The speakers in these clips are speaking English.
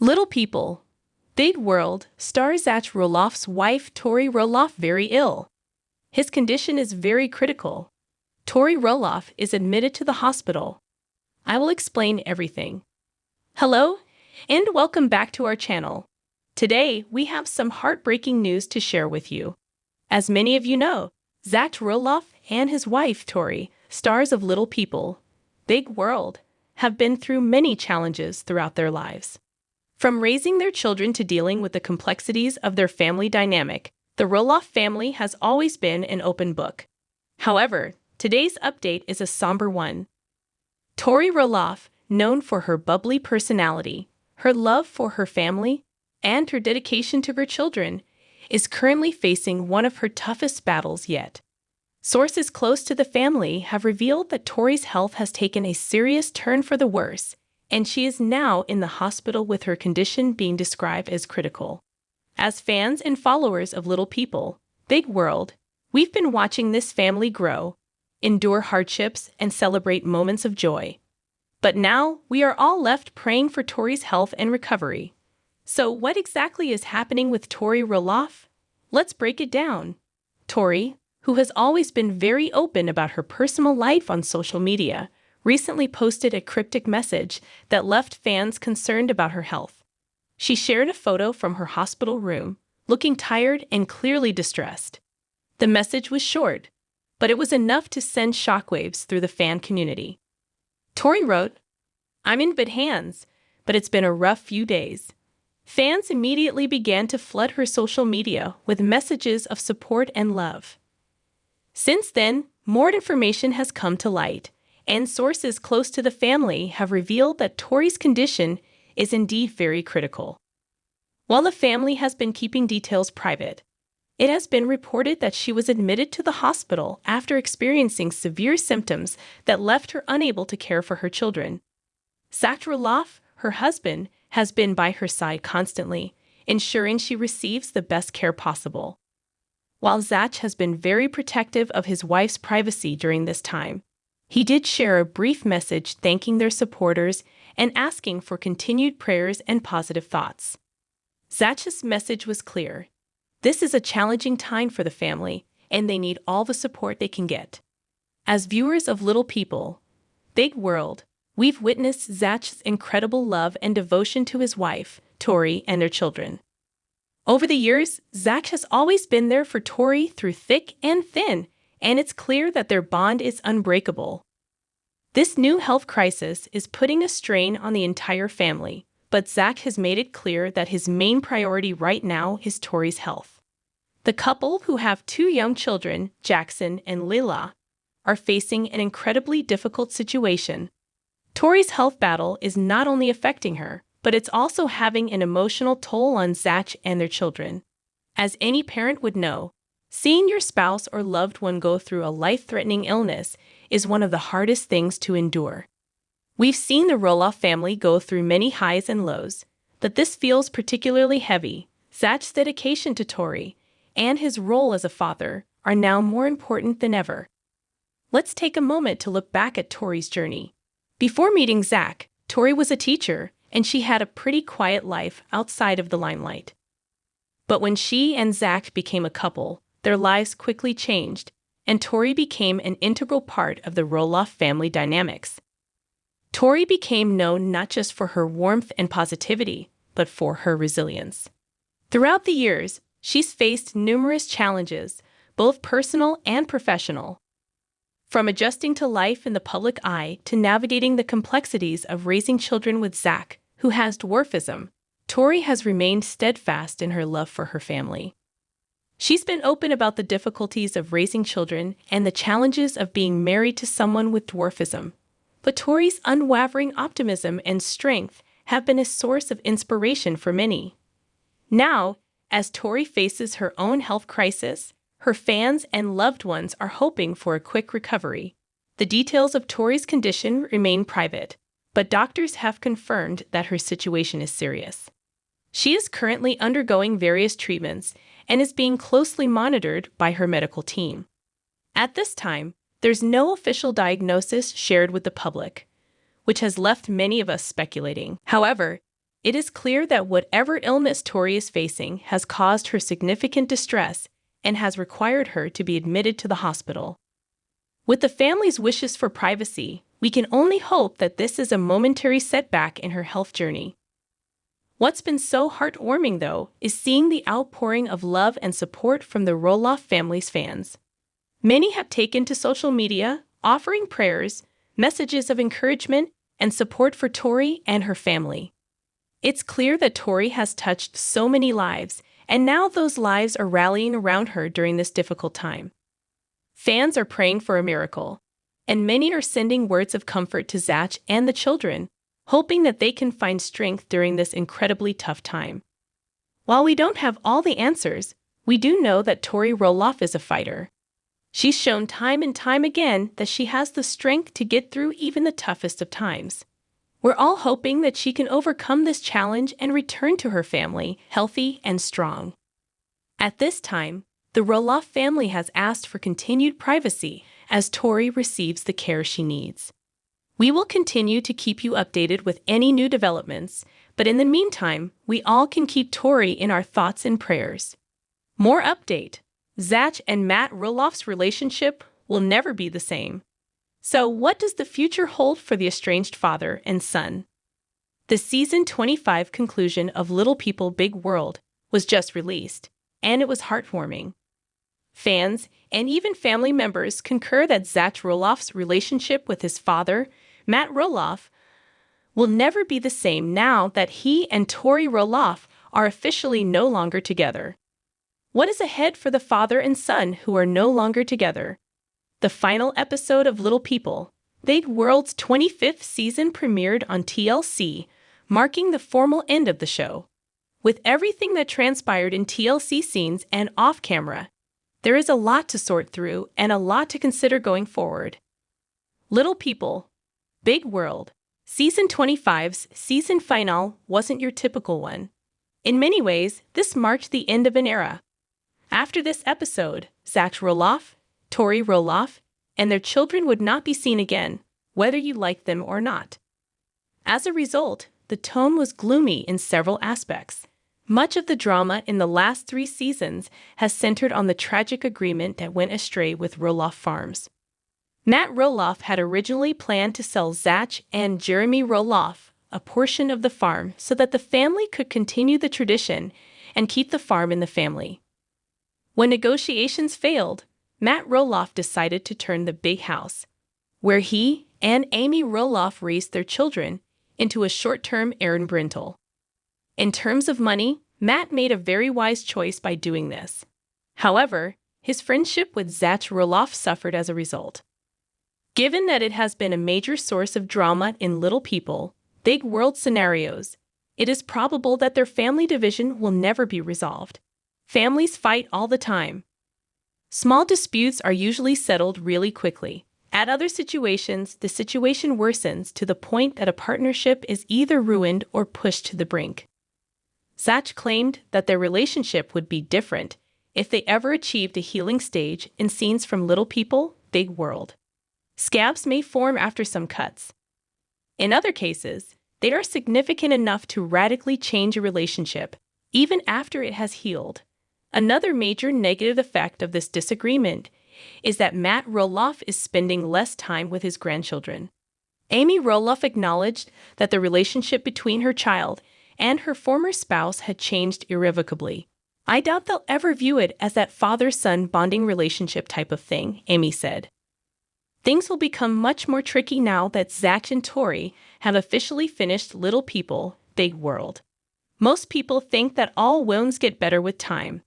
Little People, Big World stars Zach Roloff's wife Tori Roloff very ill. His condition is very critical. Tori Roloff is admitted to the hospital. I will explain everything. Hello, and welcome back to our channel. Today, we have some heartbreaking news to share with you. As many of you know, Zach Roloff and his wife Tori, stars of Little People, Big World, have been through many challenges throughout their lives. From raising their children to dealing with the complexities of their family dynamic, the Roloff family has always been an open book. However, today's update is a somber one. Tori Roloff, known for her bubbly personality, her love for her family, and her dedication to her children, is currently facing one of her toughest battles yet. Sources close to the family have revealed that Tori's health has taken a serious turn for the worse, and she is now in the hospital with her condition being described as critical. As fans and followers of Little People, Big World, we've been watching this family grow, endure hardships, and celebrate moments of joy. But now, we are all left praying for Tori's health and recovery. So what exactly is happening with Tori Roloff? Let's break it down. Tori, who has always been very open about her personal life on social media, recently posted a cryptic message that left fans concerned about her health. She shared a photo from her hospital room, looking tired and clearly distressed. The message was short, but it was enough to send shockwaves through the fan community. Tori wrote, "I'm in good hands, but it's been a rough few days." Fans immediately began to flood her social media with messages of support and love. Since then, more information has come to light, and sources close to the family have revealed that Tori's condition is indeed very critical. While the family has been keeping details private, it has been reported that she was admitted to the hospital after experiencing severe symptoms that left her unable to care for her children. Zach Roloff, her husband, has been by her side constantly, ensuring she receives the best care possible. While Zach has been very protective of his wife's privacy during this time, he did share a brief message thanking their supporters and asking for continued prayers and positive thoughts. Zach's message was clear. This is a challenging time for the family, and they need all the support they can get. As viewers of Little People, Big World, we've witnessed Zach's incredible love and devotion to his wife, Tori, and their children. Over the years, Zach has always been there for Tori through thick and thin, and it's clear that their bond is unbreakable. This new health crisis is putting a strain on the entire family, but Zach has made it clear that his main priority right now is Tori's health. The couple, who have two young children, Jackson and Lila, are facing an incredibly difficult situation. Tori's health battle is not only affecting her, but it's also having an emotional toll on Zach and their children. As any parent would know, seeing your spouse or loved one go through a life-threatening illness is one of the hardest things to endure. We've seen the Roloff family go through many highs and lows, but this feels particularly heavy. Zach's dedication to Tori and his role as a father are now more important than ever. Let's take a moment to look back at Tori's journey. Before meeting Zach, Tori was a teacher, and she had a pretty quiet life outside of the limelight. But when she and Zach became a couple, their lives quickly changed, and Tori became an integral part of the Roloff family dynamics. Tori became known not just for her warmth and positivity, but for her resilience. Throughout the years, she's faced numerous challenges, both personal and professional. From adjusting to life in the public eye to navigating the complexities of raising children with Zach, who has dwarfism, Tori has remained steadfast in her love for her family. She's been open about the difficulties of raising children and the challenges of being married to someone with dwarfism. But Tori's unwavering optimism and strength have been a source of inspiration for many. Now, as Tori faces her own health crisis, her fans and loved ones are hoping for a quick recovery. The details of Tori's condition remain private, but doctors have confirmed that her situation is serious. She is currently undergoing various treatments and is being closely monitored by her medical team. At this time, there's no official diagnosis shared with the public, which has left many of us speculating. However, it is clear that whatever illness Tori is facing has caused her significant distress and has required her to be admitted to the hospital. With the family's wishes for privacy, we can only hope that this is a momentary setback in her health journey. What's been so heartwarming, though, is seeing the outpouring of love and support from the Roloff family's fans. Many have taken to social media, offering prayers, messages of encouragement, and support for Tori and her family. It's clear that Tori has touched so many lives, and now those lives are rallying around her during this difficult time. Fans are praying for a miracle, and many are sending words of comfort to Zach and the children, hoping that they can find strength during this incredibly tough time. While we don't have all the answers, we do know that Tori Roloff is a fighter. She's shown time and time again that she has the strength to get through even the toughest of times. We're all hoping that she can overcome this challenge and return to her family healthy and strong. At this time, the Roloff family has asked for continued privacy as Tori receives the care she needs. We will continue to keep you updated with any new developments, but in the meantime, we all can keep Tori in our thoughts and prayers. More update: Zach and Matt Roloff's relationship will never be the same. So, what does the future hold for the estranged father and son? The season 25 conclusion of Little People, Big World was just released, and it was heartwarming. Fans and even family members concur that Zach Roloff's relationship with his father, Matt Roloff, will never be the same now that he and Tori Roloff are officially no longer together. What is ahead for the father and son who are no longer together? The final episode of Little People, Big World's 25th season premiered on TLC, marking the formal end of the show. With everything that transpired in TLC scenes and off-camera, there is a lot to sort through and a lot to consider going forward. Little People, Big World, Season 25's season finale wasn't your typical one. In many ways, this marked the end of an era. After this episode, Zach Roloff, Tori Roloff, and their children would not be seen again, whether you liked them or not. As a result, the tone was gloomy in several aspects. Much of the drama in the last 3 seasons has centered on the tragic agreement that went astray with Roloff Farms. Matt Roloff had originally planned to sell Zach and Jeremy Roloff a portion of the farm so that the family could continue the tradition and keep the farm in the family. When negotiations failed, Matt Roloff decided to turn the big house, where he and Amy Roloff raised their children, into a short-term errand rental. In terms of money, Matt made a very wise choice by doing this. However, his friendship with Zach Roloff suffered as a result. Given that it has been a major source of drama in Little People, Big World scenarios, it is probable that their family division will never be resolved. Families fight all the time. Small disputes are usually settled really quickly. At other situations, the situation worsens to the point that a partnership is either ruined or pushed to the brink. Zach claimed that their relationship would be different if they ever achieved a healing stage in scenes from Little People, Big World. Scabs may form after some cuts. In other cases, they are significant enough to radically change a relationship, even after it has healed. Another major negative effect of this disagreement is that Matt Roloff is spending less time with his grandchildren. Amy Roloff acknowledged that the relationship between her child and her former spouse had changed irrevocably. "I doubt they'll ever view it as that father-son bonding relationship type of thing," Amy said. Things will become much more tricky now that Zach and Tori have officially finished Little People, Big World. Most people think that all wounds get better with time.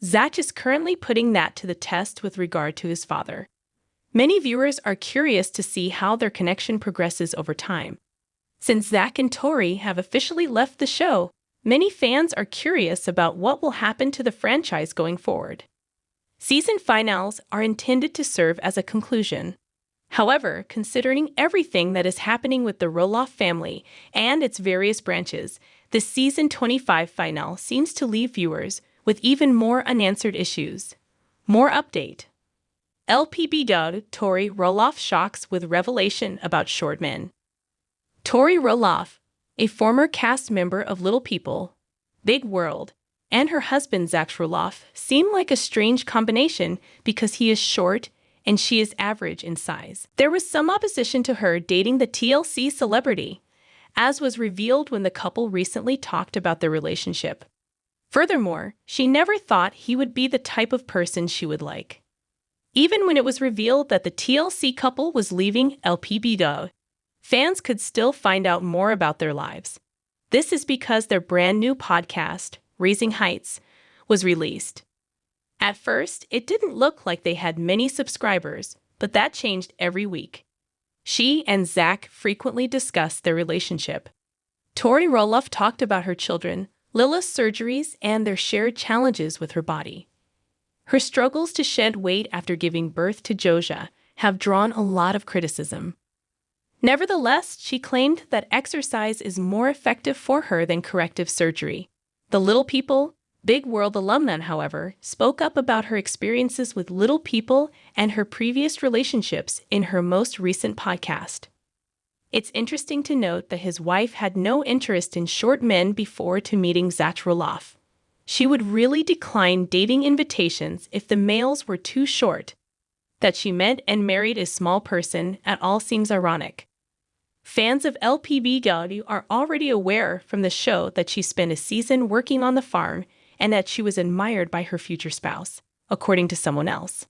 Zach is currently putting that to the test with regard to his father. Many viewers are curious to see how their connection progresses over time. Since Zach and Tori have officially left the show, many fans are curious about what will happen to the franchise going forward. Season finales are intended to serve as a conclusion. However, considering everything that is happening with the Roloff family and its various branches, the season 25 finale seems to leave viewers with even more unanswered issues. More update: Lpbw Tori Roloff shocks with revelation about short men. Tori Roloff, a former cast member of Little People, Big World, and her husband Zach Roloff seem like a strange combination because he is short and she is average in size. There was some opposition to her dating the TLC celebrity, as was revealed when the couple recently talked about their relationship. Furthermore, she never thought he would be the type of person she would like. Even when it was revealed that the TLC couple was leaving Lpbw, fans could still find out more about their lives. This is because their brand new podcast, Raising Heights, was released. At first, it didn't look like they had many subscribers, but that changed every week. She and Zach frequently discussed their relationship. Tori Roloff talked about her children, Lila's surgeries, and their shared challenges with her body. Her struggles to shed weight after giving birth to Joja have drawn a lot of criticism. Nevertheless, she claimed that exercise is more effective for her than corrective surgery. The Little People, Big World alumna, however, spoke up about her experiences with Little People and her previous relationships in her most recent podcast. It's interesting to note that his wife had no interest in short men before to meeting Zach Roloff. She would really decline dating invitations if the males were too short. That she met and married a small person at all seems ironic. Fans of Lpbw are already aware from the show that she spent a season working on the farm and that she was admired by her future spouse, according to someone else.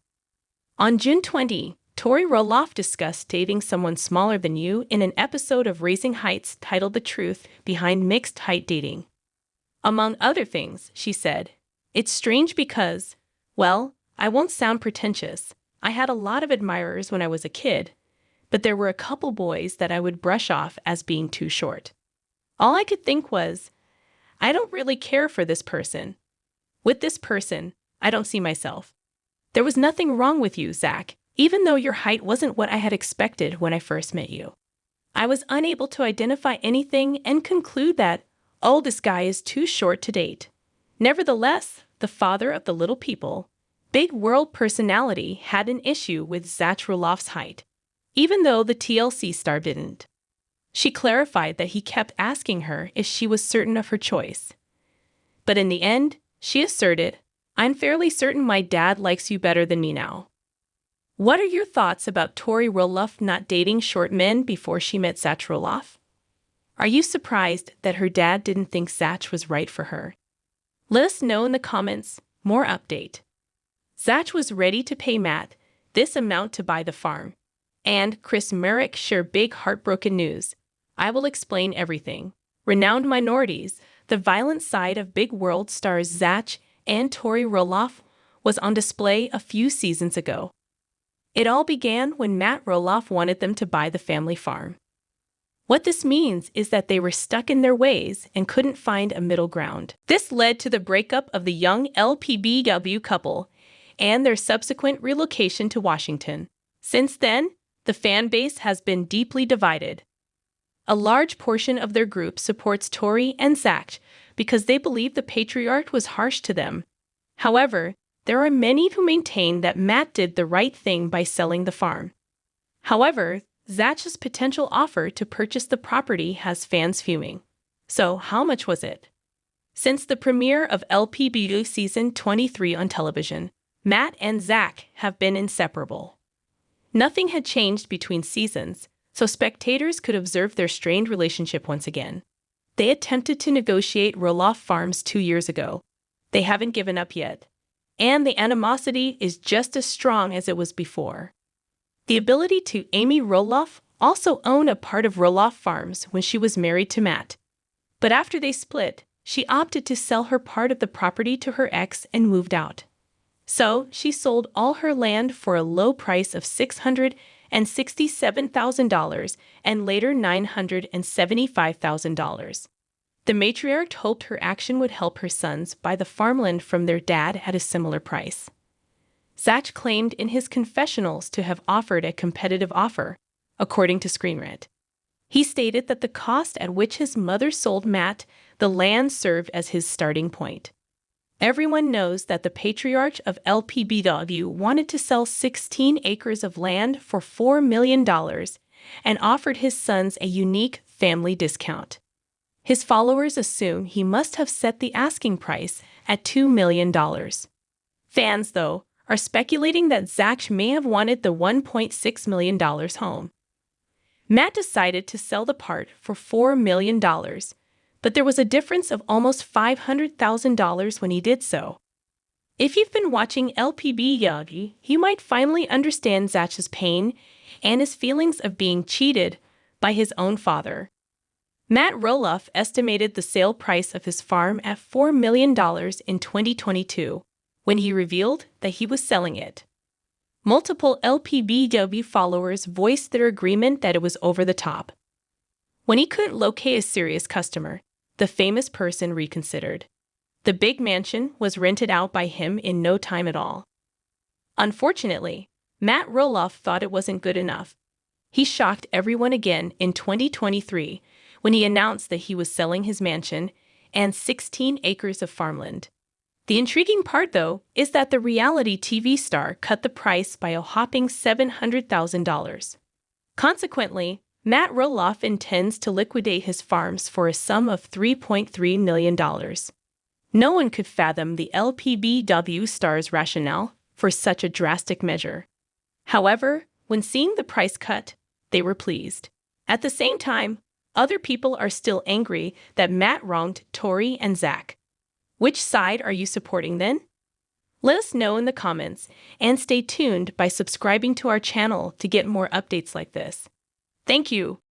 On June 20, Tori Roloff discussed dating someone smaller than you in an episode of Raising Heights titled The Truth Behind Mixed Height Dating. Among other things, she said, "It's strange because, well, I won't sound pretentious. I had a lot of admirers when I was a kid, but there were a couple boys that I would brush off as being too short. All I could think was, I don't really care for this person. With this person, I don't see myself. There was nothing wrong with you, Zach, even though your height wasn't what I had expected when I first met you. I was unable to identify anything and conclude that, oh, this guy is too short to date." Nevertheless, the father of the Little People, Big World personality had an issue with Zach Roloff's height, even though the TLC star didn't. She clarified that he kept asking her if she was certain of her choice. But in the end, she asserted, "I'm fairly certain my dad likes you better than me now." What are your thoughts about Tori Roloff not dating short men before she met Zach Roloff? Are you surprised that her dad didn't think Zach was right for her? Let us know in the comments. More update. Zach was ready to pay Matt this amount to buy the farm. And Chris Merrick shared big heartbroken news. I will explain everything. Renowned minorities, the violent side of Big World stars Zach and Tori Roloff was on display a few seasons ago. It all began when Matt Roloff wanted them to buy the family farm. What this means is that they were stuck in their ways and couldn't find a middle ground. This led to the breakup of the young Lpbw couple and their subsequent relocation to Washington. Since then, the fan base has been deeply divided. A large portion of their group supports Tori and Zach because they believe the patriarch was harsh to them. However, there are many who maintain that Matt did the right thing by selling the farm. However, Zach's potential offer to purchase the property has fans fuming. So, how much was it? Since the premiere of Lpbw Season 23 on television, Matt and Zach have been inseparable. Nothing had changed between seasons, so spectators could observe their strained relationship once again. They attempted to negotiate Roloff Farms 2 years ago. They haven't given up yet. And the animosity is just as strong as it was before. The ability to Amy Roloff also owned a part of Roloff Farms when she was married to Matt. But after they split, she opted to sell her part of the property to her ex and moved out. So she sold all her land for a low price of $667,000 and later $975,000. The matriarch hoped her action would help her sons buy the farmland from their dad at a similar price. Zach claimed in his confessionals to have offered a competitive offer, according to Screen Rant. He stated that the cost at which his mother sold Matt the land served as his starting point. Everyone knows that the patriarch of Lpbw wanted to sell 16 acres of land for $4 million and offered his sons a unique Family discount. His followers assume he must have set the asking price at $2 million. Fans, though, are speculating that Zach may have wanted the $1.6 million home. Matt decided to sell the part for $4 million, but there was a difference of almost $500,000 when he did so. If you've been watching Lpbw, you might finally understand Zach's pain and his feelings of being cheated by his own father. Matt Roloff estimated the sale price of his farm at $4 million in 2022 when he revealed that he was selling it. Multiple Lpbw followers voiced their agreement that it was over the top. When he couldn't locate a serious customer, the famous person reconsidered. The big mansion was rented out by him in no time at all. Unfortunately, Matt Roloff thought it wasn't good enough. He shocked everyone again in 2023 when he announced that he was selling his mansion and 16 acres of farmland. The intriguing part, though, is that the reality TV star cut the price by a whopping $700,000. Consequently, Matt Roloff intends to liquidate his farms for a sum of $3.3 million. No one could fathom the Lpbw star's rationale for such a drastic measure. However, when seeing the price cut, they were pleased. At the same time, other people are still angry that Matt wronged Tori and Zach. Which side are you supporting then? Let us know in the comments and stay tuned by subscribing to our channel to get more updates like this. Thank you.